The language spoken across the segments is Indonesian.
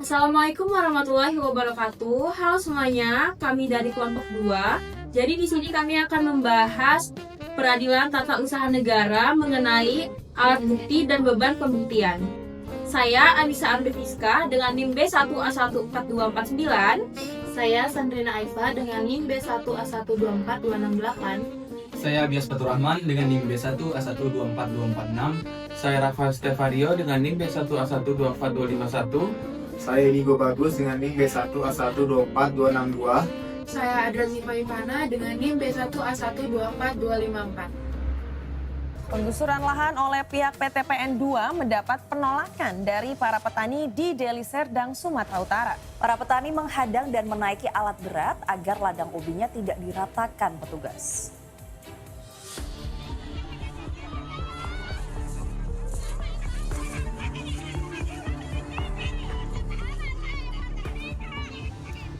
Assalamualaikum warahmatullahi wabarakatuh. Halo semuanya, kami dari kelompok 2. Jadi di sini kami akan membahas peradilan tata usaha negara mengenai alat bukti dan beban pembuktian. Saya Anissa Ardefiska dengan NIM B1A14249. Saya Sandrina Aifa dengan NIM B1A124268. Saya Bias Fatur Rahman dengan NIM B1A124246. Saya Rafael Stefario dengan NIM B1A124251. Saya Inigo Bagus dengan NIM B1A124262. Saya Adra Ziva Ivana dengan NIM B1A124254. Penggusuran lahan oleh pihak PT PN 2 mendapat penolakan dari para petani di Deli Serdang, Sumatera Utara. Para petani menghadang dan menaiki alat berat agar ladang ubinya tidak diratakan petugas.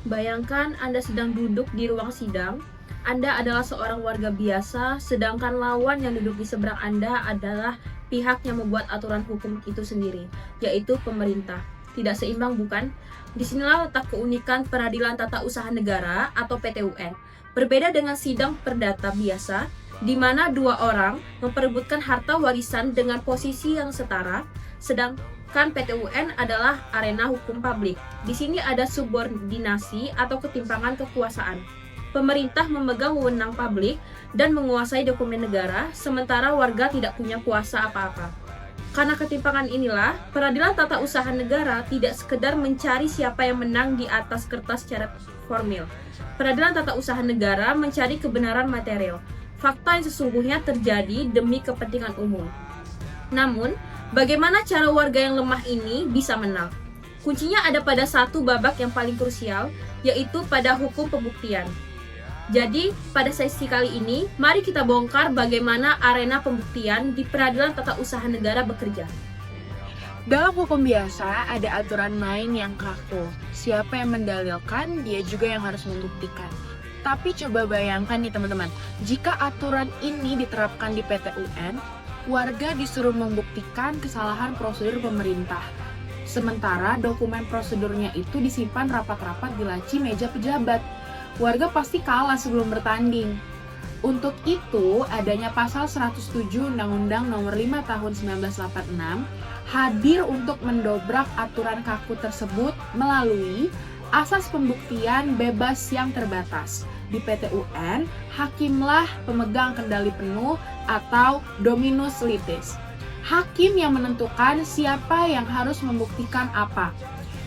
Bayangkan Anda sedang duduk di ruang sidang. Anda adalah seorang warga biasa, sedangkan lawan yang duduk di seberang Anda adalah pihak yang membuat aturan hukum itu sendiri, yaitu pemerintah. Tidak seimbang, bukan? Disinilah letak keunikan peradilan tata usaha negara atau PTUN. Berbeda dengan sidang perdata biasa, di mana dua orang memperebutkan harta warisan dengan posisi yang setara, sedangkan PTUN adalah arena hukum publik. Di sini ada subordinasi atau ketimpangan kekuasaan. Pemerintah memegang wewenang publik dan menguasai dokumen negara, sementara warga tidak punya kuasa apa-apa. Karena ketimpangan inilah, peradilan tata usaha negara tidak sekedar mencari siapa yang menang di atas kertas secara formil. Peradilan tata usaha negara mencari kebenaran material, fakta yang sesungguhnya terjadi demi kepentingan umum. Namun, bagaimana cara warga yang lemah ini bisa menang? Kuncinya ada pada satu babak yang paling krusial, yaitu pada hukum pembuktian. Jadi, pada sesi kali ini, mari kita bongkar bagaimana arena pembuktian di peradilan tata usaha negara bekerja. Dalam hukum biasa, ada aturan main yang kaku. Siapa yang mendalilkan, dia juga yang harus membuktikan. Tapi coba bayangkan nih teman-teman, jika aturan ini diterapkan di PTUN, warga disuruh membuktikan kesalahan prosedur pemerintah. Sementara dokumen prosedurnya itu disimpan rapat-rapat di laci meja pejabat. Warga pasti kalah sebelum bertanding. Untuk itu, adanya pasal 107 Undang-Undang Nomor 5 Tahun 1986 hadir untuk mendobrak aturan kaku tersebut melalui asas pembuktian bebas yang terbatas. Di PTUN, hakimlah pemegang kendali penuh atau dominus litis. Hakim yang menentukan siapa yang harus membuktikan apa.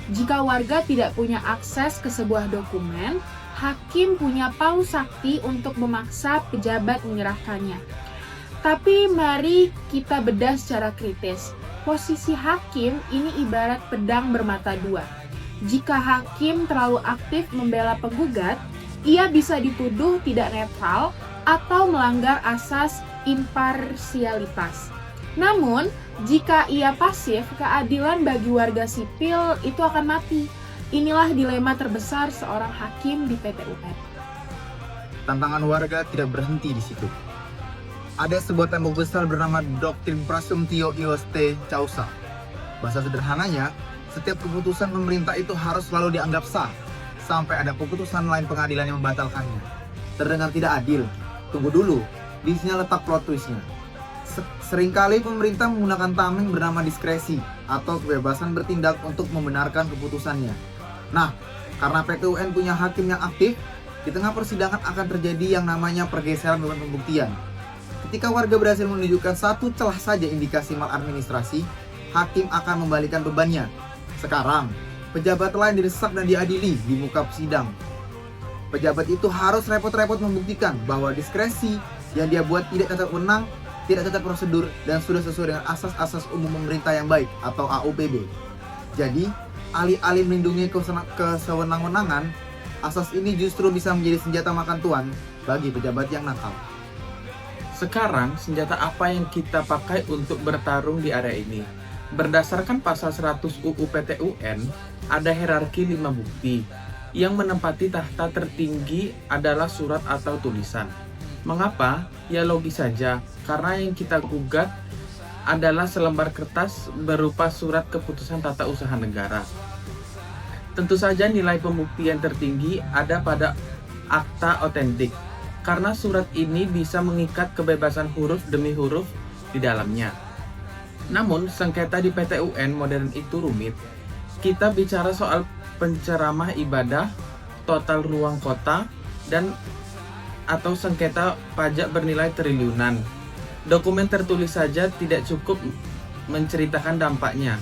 Jika warga tidak punya akses ke sebuah dokumen, hakim punya paus sakti untuk memaksa pejabat menyerahkannya. Tapi mari kita bedah secara kritis. Posisi hakim ini ibarat pedang bermata dua. Jika hakim terlalu aktif membela penggugat, ia bisa dituduh tidak netral atau melanggar asas imparsialitas. Namun, jika ia pasif, keadilan bagi warga sipil itu akan mati. Inilah dilema terbesar seorang hakim di PTUN. Tantangan warga tidak berhenti di situ. Ada sebuah tembok besar bernama Doktrin Prasumptio Iuste Causa. Bahasa sederhananya, setiap keputusan pemerintah itu harus selalu dianggap sah, sampai ada keputusan lain pengadilan yang membatalkannya. Terdengar tidak adil. Tunggu dulu, di sini letak plot twist-nya. Seringkali pemerintah menggunakan tameng bernama diskresi atau kebebasan bertindak untuk membenarkan keputusannya. Nah, karena PTUN punya hakim yang aktif, di tengah persidangan akan terjadi yang namanya pergeseran beban pembuktian. Ketika warga berhasil menunjukkan satu celah saja indikasi maladministrasi, hakim akan membalikan bebannya. Sekarang, pejabat lain didesak dan diadili di muka sidang. Pejabat itu harus repot-repot membuktikan bahwa diskresi yang dia buat tidak cacat wewenang, tidak cacat prosedur, dan sudah sesuai dengan asas-asas umum pemerintah yang baik atau AUPB. Jadi, alih-alih melindungi kesewenang-wenangan, asas ini justru bisa menjadi senjata makan tuan bagi pejabat yang nakal. Sekarang, senjata apa yang kita pakai untuk bertarung di area ini? Berdasarkan pasal 100 UU PTUN, ada hierarki 5 bukti. Yang menempati tahta tertinggi adalah surat atau tulisan. Mengapa? Ya logis saja, karena yang kita gugat adalah selembar kertas berupa surat keputusan tata usaha negara. Tentu saja nilai pembuktian tertinggi ada pada akta otentik, karena surat ini bisa mengikat kebebasan huruf demi huruf di dalamnya. Namun, sengketa di PT UN modern itu rumit. Kita bicara soal penceramah ibadah, total ruang kota, dan atau sengketa pajak bernilai triliunan. Dokumen tertulis saja tidak cukup menceritakan dampaknya.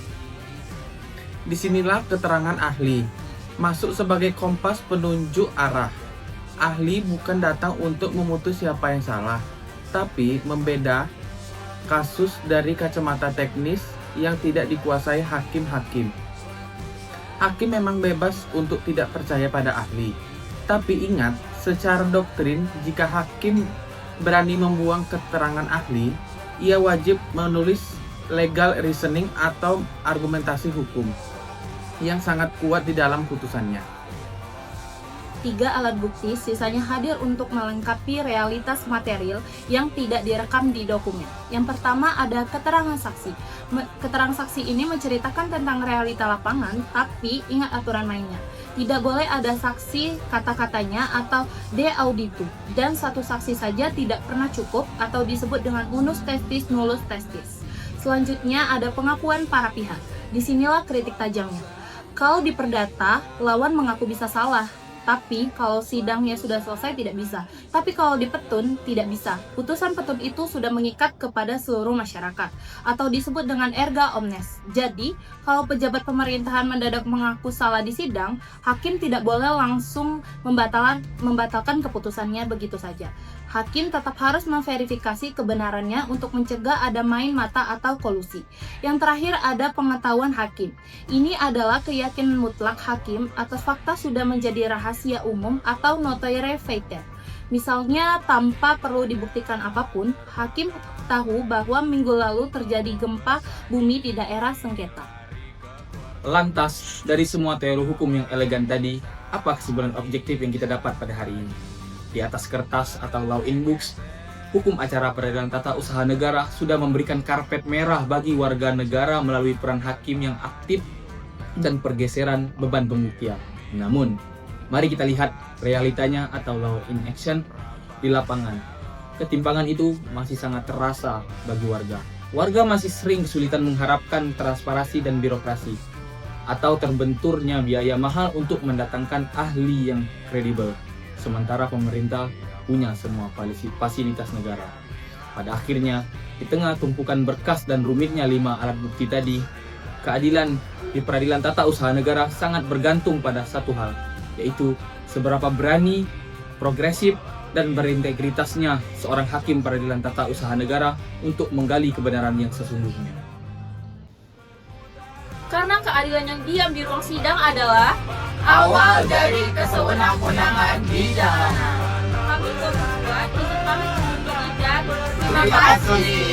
Disinilah keterangan ahli masuk sebagai kompas penunjuk arah. Ahli bukan datang untuk memutus siapa yang salah, tapi membeda kasus dari kacamata teknis yang tidak dikuasai hakim-hakim. Hakim memang bebas untuk tidak percaya pada ahli, tapi ingat, secara doktrin jika hakim berani membuang keterangan ahli, ia wajib menulis legal reasoning atau argumentasi hukum yang sangat kuat di dalam putusannya. 3 alat bukti sisanya hadir untuk melengkapi realitas material yang tidak direkam di dokumen. Yang pertama ada keterangan saksi. Keterangan saksi ini menceritakan tentang realita lapangan, tapi ingat aturan mainnya. Tidak boleh ada saksi kata-katanya atau de auditu, dan satu saksi saja tidak pernah cukup atau disebut dengan unus testis nullus testis. Selanjutnya ada pengakuan para pihak. Disinilah kritik tajamnya. Kalau di perdata, lawan mengaku bisa salah, tapi kalau sidangnya sudah selesai tidak bisa. Tapi kalau di petun, tidak bisa. Putusan petun itu sudah mengikat kepada seluruh masyarakat, atau disebut dengan erga omnes. Jadi, kalau pejabat pemerintahan mendadak mengaku salah di sidang, hakim tidak boleh langsung membatalkan keputusannya begitu saja. Hakim tetap harus memverifikasi kebenarannya untuk mencegah ada main mata atau kolusi. Yang terakhir ada pengetahuan hakim. Ini adalah keyakinan mutlak hakim atas fakta sudah menjadi rahasia umum atau notoire faite. Misalnya tanpa perlu dibuktikan apapun, hakim tahu bahwa minggu lalu terjadi gempa bumi di daerah sengketa. Lantas, dari semua teori hukum yang elegan tadi, apa kesimpulan objektif yang kita dapat pada hari ini? Di atas kertas atau law in books, hukum acara peradilan tata usaha negara sudah memberikan karpet merah bagi warga negara melalui peran hakim yang aktif dan pergeseran beban pembuktian. Namun, mari kita lihat realitanya atau law in action di lapangan. Ketimpangan itu masih sangat terasa bagi warga. Warga masih sering kesulitan mengharapkan transparansi dan birokrasi, atau terbenturnya biaya mahal untuk mendatangkan ahli yang kredibel. Sementara pemerintah punya semua fasilitas negara. Pada akhirnya, di tengah tumpukan berkas dan rumitnya 5 alat bukti tadi, keadilan di peradilan tata usaha negara sangat bergantung pada satu hal, yaitu seberapa berani, progresif, dan berintegritasnya seorang hakim peradilan tata usaha negara untuk menggali kebenaran yang sesungguhnya. Karena keadilan yang diam di ruang sidang adalah Awal dari kesewenang-wenangan di jalanan. kami berdua izin pamit undur diri dan Terima kasih.